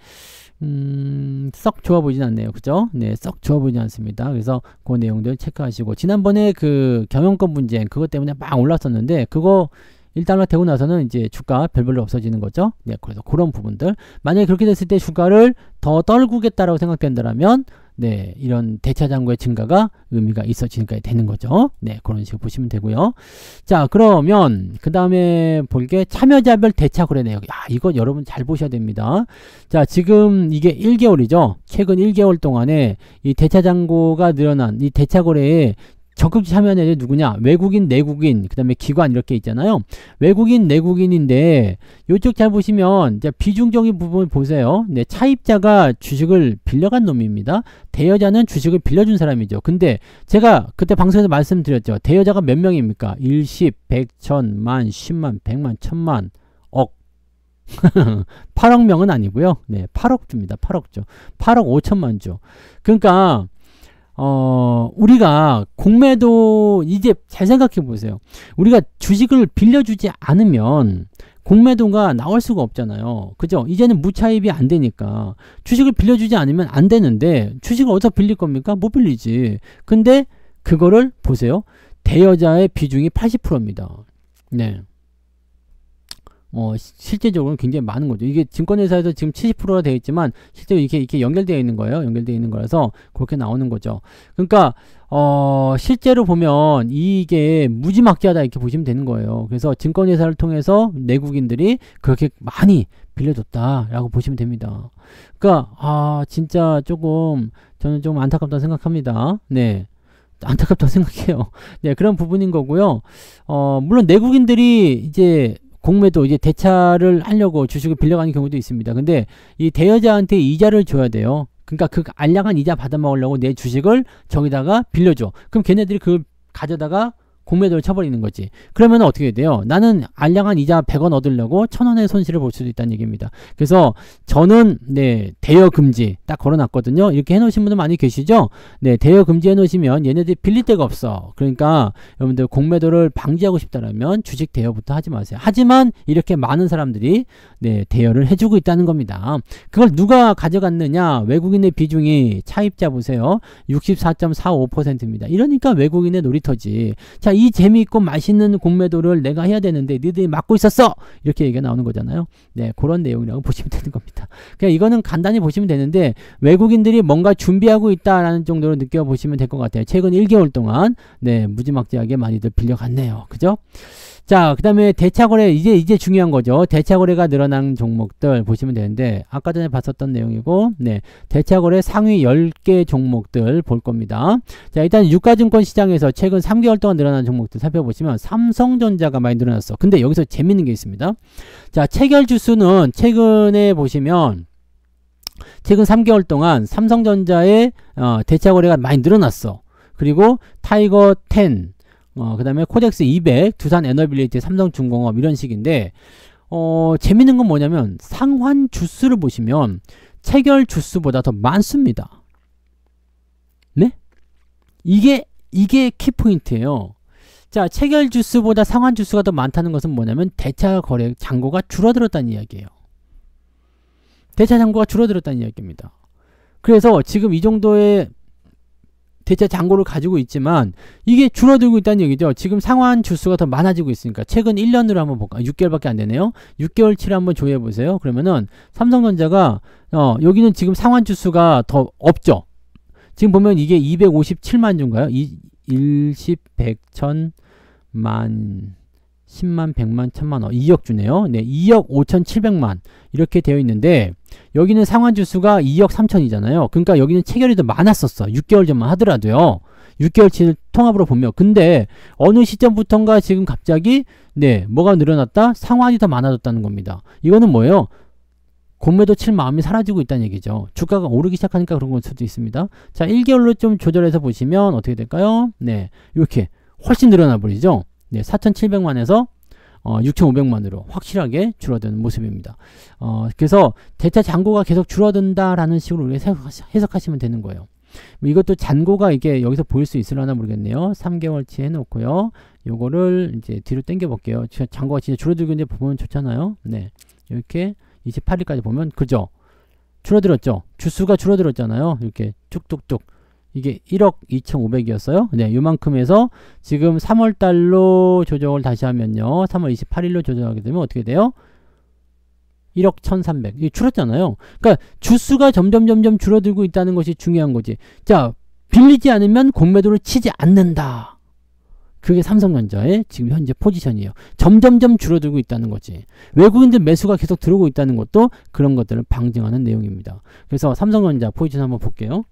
썩 좋아 보이진 않네요. 그죠? 네, 썩 좋아 보이지 않습니다. 그래서 그 내용들 체크하시고, 지난번에 그 경영권 분쟁 그것 때문에 막 올랐었는데 그거 일단락 되고 나서는 이제 주가 별별로 없어지는 거죠. 네, 그래서 그런 부분들, 만약에 그렇게 됐을 때 주가를 더 떨구겠다라고 생각된다면 네, 이런 대차 잔고의 증가가 의미가 있어지니까 되는 거죠. 네, 그런 식으로 보시면 되고요. 자, 그러면 그 다음에 볼 게 참여자별 대차 거래 내역. 야, 이거 여러분 잘 보셔야 됩니다. 자, 지금 이게 1개월이죠. 최근 1개월 동안에 이 대차 잔고가 늘어난 이 대차 거래에 적극 참여하는 애들 누구냐? 외국인, 내국인, 그 다음에 기관 이렇게 있잖아요. 외국인, 내국인인데 이쪽 잘 보시면 이제 비중적인 부분을 보세요. 네, 차입자가 주식을 빌려간 놈입니다. 대여자는 주식을 빌려준 사람이죠. 근데 제가 그때 방송에서 말씀드렸죠. 대여자가 몇 명입니까? 1, 10, 100, 1000, 만, 10만, 100만, 1000만, 억. 8억 명은 아니고요. 네, 8억 주입니다. 8억 주. 8억 5천만 주. 그러니까 우리가 공매도 이제 잘 생각해 보세요. 우리가 주식을 빌려주지 않으면 공매도가 나올 수가 없잖아요. 그죠? 이제는 무차입이 안 되니까 주식을 빌려주지 않으면 안 되는데 주식을 어디서 빌릴 겁니까? 못 빌리지. 근데 그거를 보세요. 대여자의 비중이 80%입니다. 네. 실제적으로는 굉장히 많은 거죠. 이게 증권회사에서 지금 70%가 되어 있지만 실제로 이렇게 연결되어 있는 거예요. 연결되어 있는 거라서 그렇게 나오는 거죠. 그러니까 실제로 보면 이게 무지막지하다 이렇게 보시면 되는 거예요. 그래서 증권회사를 통해서 내국인들이 그렇게 많이 빌려줬다라고 보시면 됩니다. 그러니까 진짜 조금 저는 좀 안타깝다고 생각합니다. 네. 안타깝다고 생각해요. 네, 그런 부분인 거고요. 물론 내국인들이 이제 공매도 이제 대차를 하려고 주식을 빌려가는 경우도 있습니다. 근데 이 대여자한테 이자를 줘야 돼요. 그러니까 그 알량한 이자 받아 먹으려고 내 주식을 저기다가 빌려줘. 그럼 걔네들이 그걸 가져다가 공매도를 쳐버리는 거지. 그러면 어떻게 돼요? 나는 알량한 이자 100원 얻으려고 1000원의 손실을 볼 수도 있다는 얘기입니다. 그래서 저는 네, 대여 금지 딱 걸어놨거든요. 이렇게 해놓으신 분들 많이 계시죠? 네, 대여 금지 해놓으시면 얘네들이 빌릴 데가 없어. 그러니까 여러분들 공매도를 방지하고 싶다라면 주식 대여부터 하지 마세요. 하지만 이렇게 많은 사람들이 네, 대여를 해주고 있다는 겁니다. 그걸 누가 가져갔느냐? 외국인의 비중이 차입자 보세요. 64.45%입니다. 이러니까 외국인의 놀이터지. 자, 이 재미있고 맛있는 공매도를 내가 해야 되는데 니들이 막고 있었어! 이렇게 얘기가 나오는 거잖아요. 네, 그런 내용이라고 보시면 되는 겁니다. 그냥 이거는 간단히 보시면 되는데 외국인들이 뭔가 준비하고 있다라는 정도로 느껴보시면 될 것 같아요. 최근 1개월 동안 네, 무지막지하게 많이들 빌려갔네요. 그죠? 자, 그 다음에 대차거래, 이제 중요한 거죠. 대차거래가 늘어난 종목들 보시면 되는데, 아까 전에 봤었던 내용이고, 네, 대차거래 상위 10개 종목들 볼 겁니다. 자, 일단 유가증권 시장에서 최근 3개월 동안 늘어난 종목들 살펴보시면, 삼성전자가 많이 늘어났어. 근데 여기서 재밌는 게 있습니다. 자, 체결 주수는 최근에 보시면, 최근 3개월 동안 삼성전자의 대차거래가 많이 늘어났어. 그리고 타이거 10, 그 다음에 코덱스 200, 두산 에너빌리티, 삼성중공업 이런 식인데 재밌는 건 뭐냐면 상환 주수를 보시면 체결 주수보다 더 많습니다. 네? 이게 키포인트예요. 자, 체결 주수보다 상환 주수가 더 많다는 것은 뭐냐면 대차 거래 잔고가 줄어들었다는 이야기예요. 대차 잔고가 줄어들었다는 이야기입니다. 그래서 지금 이 정도의 대차 잔고를 가지고 있지만 이게 줄어들고 있다는 얘기죠. 지금 상환 주수가 더 많아지고 있으니까 최근 1년으로 한번 볼까요? 6개월밖에 안 되네요. 6개월치를 한번 조회해 보세요. 그러면은 삼성전자가 여기는 지금 상환 주수가 더 없죠. 지금 보면 이게 257만 주인가요? 10, 100, 1000, 만, 10만, 100만, 1000만, 2억 주네요. 네, 2억 5,700만 이렇게 되어 있는데 여기는 상환 주수가 2억 3천이잖아요. 그러니까 여기는 체결이 더 많았었어. 6개월 전만 하더라도요. 6개월치 통합으로 보면. 근데 어느 시점부터인가 지금 갑자기 뭐가 늘어났다? 상환이 더 많아졌다는 겁니다. 이거는 뭐예요? 공매도 칠 마음이 사라지고 있다는 얘기죠. 주가가 오르기 시작하니까 그런 걸 수도 있습니다. 자, 1개월로 좀 조절해서 보시면 어떻게 될까요? 네, 이렇게 훨씬 늘어나 버리죠. 네, 4,700만에서 6,500만으로 확실하게 줄어드는 모습입니다. 그래서 대차 잔고가 계속 줄어든다라는 식으로 우리가 해석하시면 되는 거예요. 이것도 잔고가 이게 여기서 보일 수 있으려나 모르겠네요. 3개월치 해놓고요. 요거를 이제 뒤로 당겨 볼게요. 잔고가 진짜 줄어들고 있는데 보면 좋잖아요. 네, 이렇게 28일까지 보면 그죠? 줄어들었죠? 주수가 줄어들었잖아요. 이렇게 쭉쭉쭉. 이게 1억 2,500이었어요. 네, 요만큼에서 지금 3월달로 조정을 다시 하면요. 3월 28일로 조정하게 되면 어떻게 돼요? 1억 1,300. 이게 줄었잖아요. 그러니까 주수가 점점 줄어들고 있다는 것이 중요한 거지. 자, 빌리지 않으면 공매도를 치지 않는다. 그게 삼성전자의 지금 현재 포지션이에요. 점점 줄어들고 있다는 거지. 외국인들 매수가 계속 들어오고 있다는 것도 그런 것들을 방증하는 내용입니다. 그래서 삼성전자 포지션 한번 볼게요.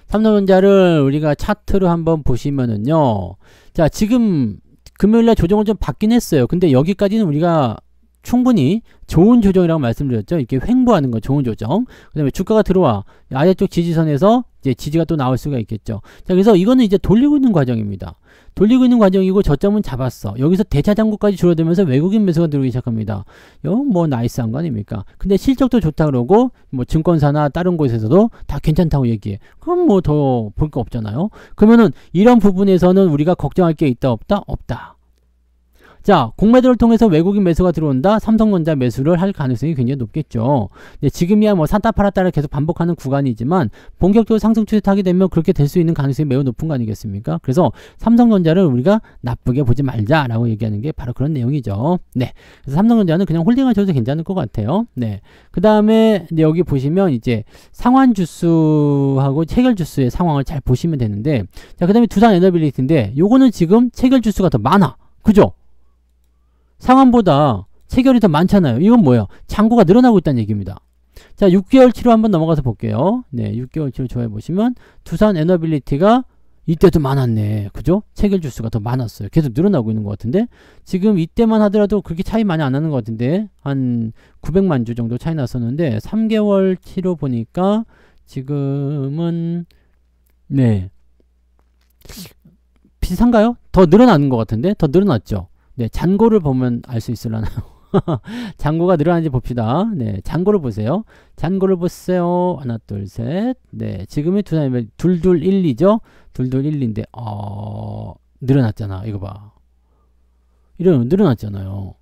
삼성전자를 우리가 차트로 한번 보시면은요. 자, 지금 금요일날 조정을 좀 받긴 했어요. 근데 여기까지는 우리가 충분히 좋은 조정이라고 말씀드렸죠. 이렇게 횡보하는 거 좋은 조정. 그 다음에 주가가 들어와 아래쪽 지지선에서 이제 지지가 또 나올 수가 있겠죠. 자, 그래서 이거는 이제 돌리고 있는 과정입니다. 돌리고 있는 과정이고 저점은 잡았어. 여기서 대차 잔고까지 줄어들면서 외국인 매수가 들어오기 시작합니다. 이거 뭐 나이스한 거 아닙니까? 근데 실적도 좋다 그러고 뭐 증권사나 다른 곳에서도 다 괜찮다고 얘기해. 그럼 뭐 더 볼 거 없잖아요. 그러면은 이런 부분에서는 우리가 걱정할 게 있다 없다? 없다. 자, 공매도를 통해서 외국인 매수가 들어온다. 삼성전자 매수를 할 가능성이 굉장히 높겠죠. 네, 지금이야 뭐 샀다 팔았다를 계속 반복하는 구간이지만 본격적으로 상승 추세 타게 되면 그렇게 될 수 있는 가능성이 매우 높은 거 아니겠습니까? 그래서 삼성전자를 우리가 나쁘게 보지 말자라고 얘기하는 게 바로 그런 내용이죠. 네, 그래서 삼성전자는 그냥 홀딩하셔도 괜찮을 것 같아요. 네, 그 다음에 여기 보시면 이제 상환 주수하고 체결 주수의 상황을 잘 보시면 되는데, 자, 그 다음에 두산 에너빌리티인데 요거는 지금 체결 주수가 더 많아. 그죠? 상환보다 체결이 더 많잖아요. 이건 뭐예요? 잔고가 늘어나고 있다는 얘기입니다. 자, 6개월치로 한번 넘어가서 볼게요. 네, 6개월치로 좋아해 보시면 두산 에너빌리티가 이때도 많았네. 그죠? 체결 주수가 더 많았어요. 계속 늘어나고 있는 것 같은데 지금 이때만 하더라도 그렇게 차이 많이 안 나는 것 같은데 한 900만 주 정도 차이 났었는데 3개월치로 보니까 지금은 네, 비슷한가요? 더 늘어나는 것 같은데? 더 늘어났죠? 네, 잔고를 보면 알 수 있으려나요? 잔고가 늘어나는지 봅시다. 네, 잔고를 보세요. 잔고를 보세요. 하나, 둘, 셋. 네, 지금이 두산이면 2212죠? 2212인데, 늘어났잖아. 이거 봐. 늘어났잖아요.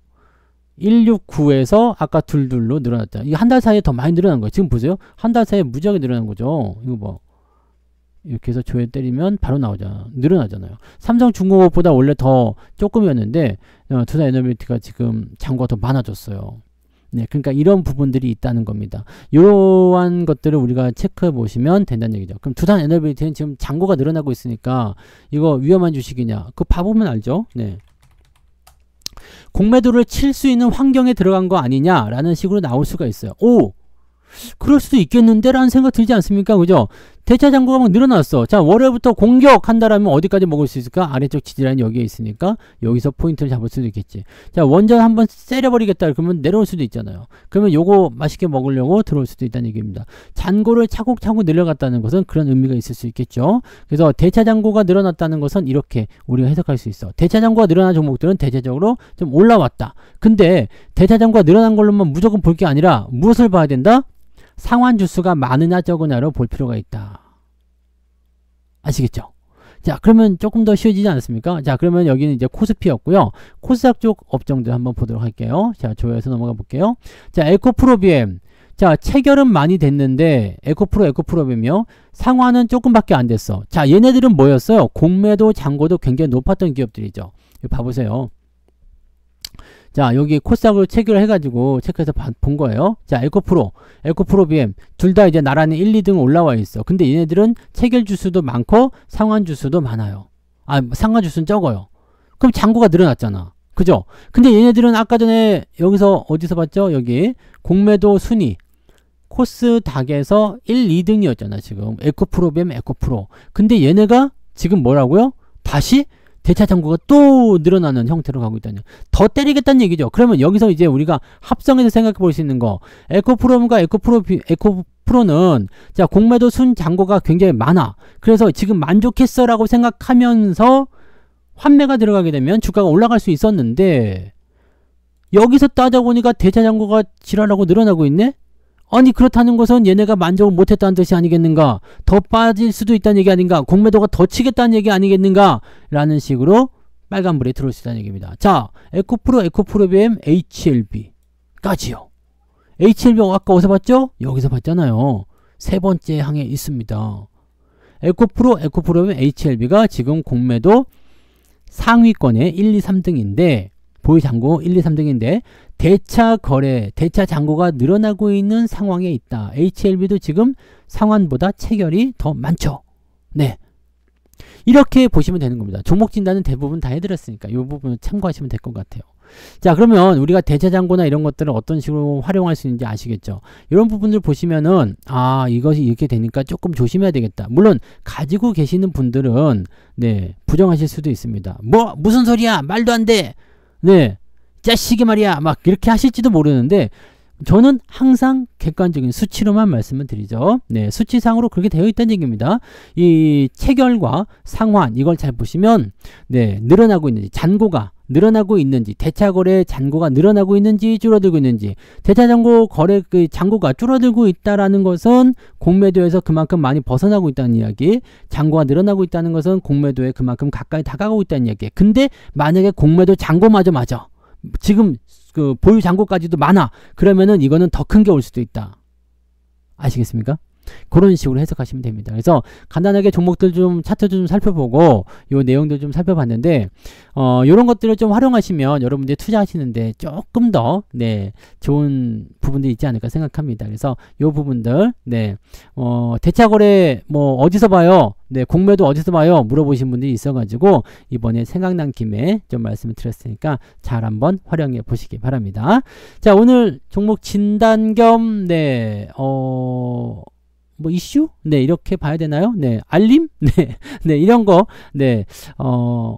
169에서 아까 22로 늘어났잖아. 이 한 달 사이에 더 많이 늘어난 거예요. 지금 보세요. 한 달 사이에 무지하게 늘어난 거죠. 이거 봐. 이렇게 해서 조회 때리면 바로 나오잖아. 늘어나잖아요. 삼성중공업보다 원래 더 조금이었는데 두산 에너빌리티가 지금 잔고가 더 많아졌어요. 네, 그러니까 이런 부분들이 있다는 겁니다. 이러한 것들을 우리가 체크해 보시면 된다는 얘기죠. 그럼 두산 에너빌리티는 지금 잔고가 늘어나고 있으니까 이거 위험한 주식이냐? 그거 봐보면 알죠. 네. 공매도를 칠 수 있는 환경에 들어간 거 아니냐라는 식으로 나올 수가 있어요. 오! 그럴 수도 있겠는데 라는 생각 들지 않습니까? 그죠? 대차 잔고가 막 늘어났어. 자, 월요일부터 공격한다라면 어디까지 먹을 수 있을까? 아래쪽 지지라인 여기에 있으니까 여기서 포인트를 잡을 수도 있겠지. 자, 원전 한번 세려버리겠다 그러면 내려올 수도 있잖아요. 그러면 요거 맛있게 먹으려고 들어올 수도 있다는 얘기입니다. 잔고를 차곡차곡 늘려갔다는 것은 그런 의미가 있을 수 있겠죠. 그래서 대차 잔고가 늘어났다는 것은 이렇게 우리가 해석할 수 있어. 대차 잔고가 늘어난 종목들은 대체적으로 좀 올라왔다. 근데 대차 잔고가 늘어난 걸로만 무조건 볼 게 아니라 무엇을 봐야 된다? 상환 주수가 많으냐 적으냐로 볼 필요가 있다. 아시겠죠? 자, 그러면 조금 더 쉬워지지 않았습니까? 자, 그러면 여기는 이제 코스피였고요. 코스닥 쪽 업종들 한번 보도록 할게요. 자, 조회해서 넘어가 볼게요. 자, 에코프로비엠. 자, 체결은 많이 됐는데 에코프로비엠이요. 상환은 조금밖에 안 됐어. 자, 얘네들은 뭐였어요? 공매도 잔고도 굉장히 높았던 기업들이죠. 이거 봐보세요. 자, 여기 코스닥으로 체결을 해가지고 체크해서 본 거예요. 자, 에코프로비엠 둘 다 이제 나란히 1, 2등 올라와 있어. 근데 얘네들은 체결 주수도 많고 상환 주수도 많아요. 아, 상환 주수는 적어요. 그럼 잔고가 늘어났잖아. 그죠? 근데 얘네들은 아까 전에 여기서 어디서 봤죠? 여기 공매도 순위 코스닥에서 1, 2등이었잖아. 지금 에코프로비엠, 에코프로. 근데 얘네가 지금 뭐라고요? 다시 대차 잔고가 또 늘어나는 형태로 가고 있다는, 더 때리겠다는 얘기죠. 그러면 여기서 이제 우리가 합성해서 생각해 볼 수 있는 거, 에코프로과 에코프로는 자, 공매도 순 잔고가 굉장히 많아. 그래서 지금 만족했어 라고 생각하면서 환매가 들어가게 되면 주가가 올라갈 수 있었는데, 여기서 따져보니까 대차 잔고가 지랄하고 늘어나고 있네? 아니, 그렇다는 것은 얘네가 만족을 못했다는 뜻이 아니겠는가? 더 빠질 수도 있다는 얘기 아닌가? 공매도가 더 치겠다는 얘기 아니겠는가? 라는 식으로 빨간불에 들어올 수 있다는 얘기입니다. 자, 에코프로비엠, HLB까지요. HLB 아까 어디서 봤죠? 여기서 봤잖아요. 세 번째 항에 있습니다. 에코프로비엠, HLB가 지금 공매도 상위권에 1, 2, 3등인데 보유 잔고 1, 2, 3등인데 대차 거래, 대차 잔고가 늘어나고 있는 상황에 있다. HLB도 지금 상환보다 체결이 더 많죠. 네. 이렇게 보시면 되는 겁니다. 종목 진단은 대부분 다 해드렸으니까 이 부분을 참고하시면 될 것 같아요. 자, 그러면 우리가 대차 잔고나 이런 것들을 어떤 식으로 활용할 수 있는지 아시겠죠? 이런 부분들 보시면은 아, 이것이 이렇게 되니까 조금 조심해야 되겠다. 물론 가지고 계시는 분들은 네, 부정하실 수도 있습니다. 뭐 무슨 소리야? 말도 안 돼. 네, 자식이 말이야 막 이렇게 하실지도 모르는데 저는 항상 객관적인 수치로만 말씀을 드리죠. 네, 수치상으로 그렇게 되어 있다는 얘기입니다. 이 체결과 상환 이걸 잘 보시면 네, 늘어나고 있는지, 잔고가 늘어나고 있는지, 대차 거래 잔고가 늘어나고 있는지 줄어들고 있는지, 대차 잔고 거래 그 잔고가 줄어들고 있다라는 것은 공매도에서 그만큼 많이 벗어나고 있다는 이야기, 잔고가 늘어나고 있다는 것은 공매도에 그만큼 가까이 다가가고 있다는 이야기. 근데 만약에 공매도 잔고마저 맞아, 지금 그 보유 잔고까지도 많아, 그러면은 이거는 더 큰 게 올 수도 있다. 아시겠습니까? 그런 식으로 해석하시면 됩니다. 그래서 간단하게 종목들 좀 차트 좀 살펴보고 요 내용들 좀 살펴봤는데 요런 것들을 좀 활용하시면 여러분들이 투자하시는데 조금 더 네, 좋은 부분들이 있지 않을까 생각합니다. 그래서 요 부분들 네, 대차 거래 뭐 어디서 봐요? 네, 공매도 어디서 봐요? 물어보신 분들이 있어가지고 이번에 생각난 김에 좀 말씀을 드렸으니까 잘 한번 활용해 보시기 바랍니다. 자, 오늘 종목 진단 겸 네, 뭐 이슈? 네, 이렇게 봐야 되나요? 네, 알림? 네, 네, 이런 거, 네,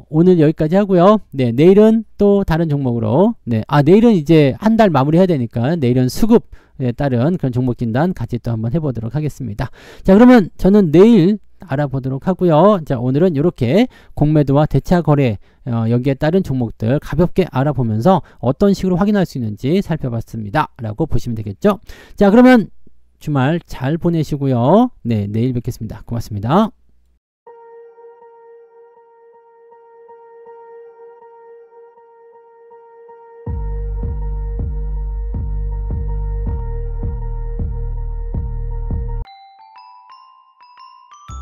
오늘 여기까지 하고요. 네, 내일은 또 다른 종목으로, 네, 내일은 이제 한 달 마무리 해야 되니까 내일은 수급에 따른 그런 종목 진단 같이 또 한번 해보도록 하겠습니다. 자, 그러면 저는 내일 알아보도록 하고요. 자, 오늘은 이렇게 공매도와 대차 거래 여기에 따른 종목들 가볍게 알아보면서 어떤 식으로 확인할 수 있는지 살펴봤습니다. 라고 보시면 되겠죠. 자, 그러면 주말 잘 보내시고요. 네, 내일 뵙겠습니다. 고맙습니다.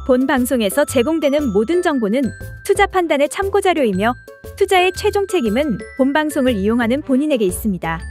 본 방송에서 제공되는 모든 정보는 투자 판단의 참고자료이며 투자의 최종 책임은 본 방송을 이용하는 본인에게 있습니다.